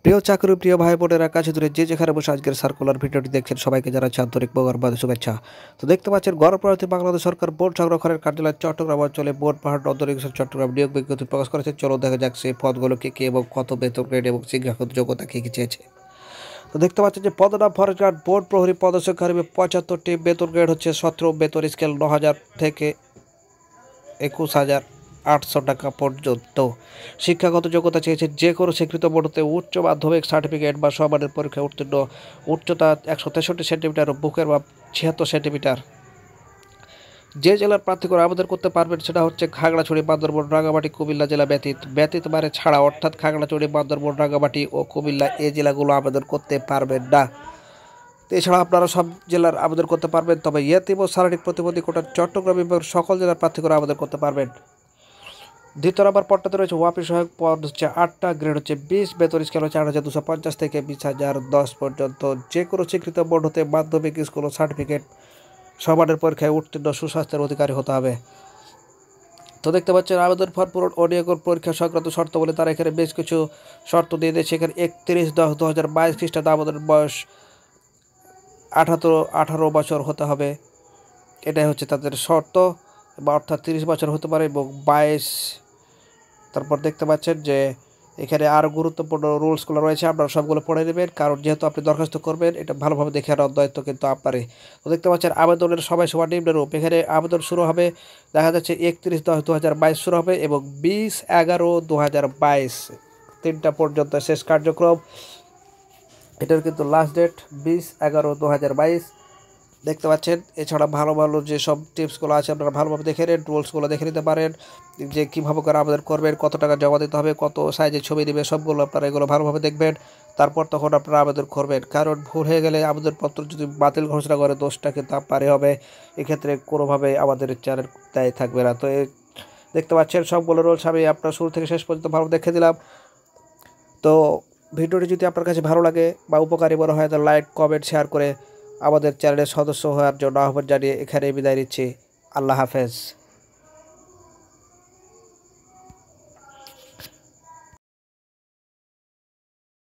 প্রিয় চাকরি প্রিয় ভাই বোনেরা কাছে দূরে যে যেখানে বসে আজকের সার্কুলার ভিডিওটি দেখছেন সবাইকে জানাচ্ছি আন্তরিক মোবারকবাদ শুভেচ্ছা। তো দেখতে পাচ্ছেন গণপ্রজাতন্ত্রী বাংলাদেশ সরকার বোর্ড সংরক্ষণের কার্যালয় চট্টগ্রাম অঞ্চলে বোর্ড পাহাড় অন্তর্গত চট্টগ্রাম নিয়োগ বিজ্ঞপ্তি প্রকাশ করেছে। চলো দেখা যাক সেই পদগুলো কি কি এবং কত বেতন গ্রেড এবং শিক্ষাগত যোগ্যতা কি কি চেয়েছে। তো দেখতে পাচ্ছেন যে পদের নাম ফরেস্ট গার্ড বোর্ড প্রহরী পদসংখ্যা হারিবে 75টি, বেতন গ্রেড হচ্ছে 17, বেতন স্কেল 9,000 থেকে 21,800 টাকা পর্যন্ত। শিক্ষাগত যোগ্যতা চেয়েছে যে কোনো স্বীকৃত বোর্ড হতে উচ্চ মাধ্যমিক সার্টিফিকেট বা সমানের পরীক্ষায় উত্তীর্ণ, উচ্চতা 163 সেন্টিমিটার ও বুকের মাপ 76 সেন্টিমিটার। যে জেলার প্রার্থীরা আবেদন করতে পারবেন সেটা হচ্ছে খাগড়াছড়ি, বান্দরবান, রাঙ্গামাটি, কুমিল্লা জেলা ব্যতীত মানে ছাড়া, অর্থাৎ খাগড়াছড়ি, বান্দরবান, রাঙ্গামাটি ও কুমিল্লা এই জেলাগুলো আবেদন করতে পারবেন না। এছাড়া আপনারা সব জেলার আবেদন করতে পারবেন, তবে ইয়েতিম ও শারীরিক প্রতিবন্ধী কোটা চট্টগ্রাম বিভাগের সকল জেলার প্রার্থীরা আবেদন করতে পারবেন। দ্বিতীয় নম্বর পদটাতে রয়েছে ওয়াপি সহায়ক, পদ হচ্ছে 8টা, গ্রেড হচ্ছে 20, বেতন স্কেল হচ্ছে 8,250 থেকে 20,010 পর্যন্ত। যে কোনো স্বীকৃত বোর্ড হতে মাধ্যমিক স্কুল ও সার্টিফিকেট সমানের পরীক্ষায় উত্তীর্ণ সুস্বাস্থ্যের অধিকারী হতে হবে। তো দেখতে পাচ্ছেন আবেদন ফর্ম পূরণ ও নিয়োগ পরীক্ষা সংক্রান্ত শর্ত বলে তারা এখানে বেশ কিছু শর্ত দিয়ে দিয়েছে। এখানে 31/10/2022 খ্রিস্টাব্দে আবেদনের বয়স 18 বছর হতে হবে, এটাই হচ্ছে তাদের শর্ত, বা অর্থাৎ 30 বছর হতে পারে এবং 22। তারপর দেখতে পাচ্ছেন যে এখানে আরও গুরুত্বপূর্ণ রুলসগুলো রয়েছে, আপনারা সবগুলো পড়ে নেবেন, কারণ যেহেতু আপনি দরখাস্ত করবেন এটা ভালোভাবে দেখে আনার দায়িত্ব কিন্তু আপনারই। তো দেখতে পাচ্ছেন আবেদনের সময়সীমা নিম্নরূপ। এখানে আবেদন শুরু হবে, দেখা যাচ্ছে 31/10/2022 শুরু হবে এবং 20/11/2022 3টা পর্যন্ত শেষ কার্যক্রম। এটার কিন্তু লাস্ট ডেট 20/11/2022 দেখতে পাচ্ছেন। এছাড়া ভালো ভালো যেসব টিপসগুলো আছে আপনারা ভালোভাবে দেখে নেন, রুলসগুলো দেখে নিতে পারেন, যে কীভাবে করে আবেদন করবেন, কত টাকা জমা দিতে হবে, কত সাইজের ছবি দেবে, সবগুলো আপনারা এগুলো ভালোভাবে দেখবেন, তারপর তখন আপনারা আবেদন করবেন। কারণ ভুল হয়ে গেলে আবেদনপত্র যদি বাতিল ঘোষণা করে দোষটা কিন্তু আপনারই হবে, এক্ষেত্রে কোনোভাবে আমাদের চ্যানেল দায়ী থাকবে না। তো দেখতে পাচ্ছেন সবগুলো রুলস আমি আপনার শুরু থেকে শেষ পর্যন্ত ভালো দেখে দিলাম। তো ভিডিওটি যদি আপনার কাছে ভালো লাগে বা উপকারী মনে হয় তাহলে লাইক, কমেন্ট, শেয়ার করে আমাদের চ্যানেলের সদস্য হওয়ার জন্য আহ্বান জানিয়ে এখানে বিদায় নিচ্ছি। আল্লাহ হাফেজ।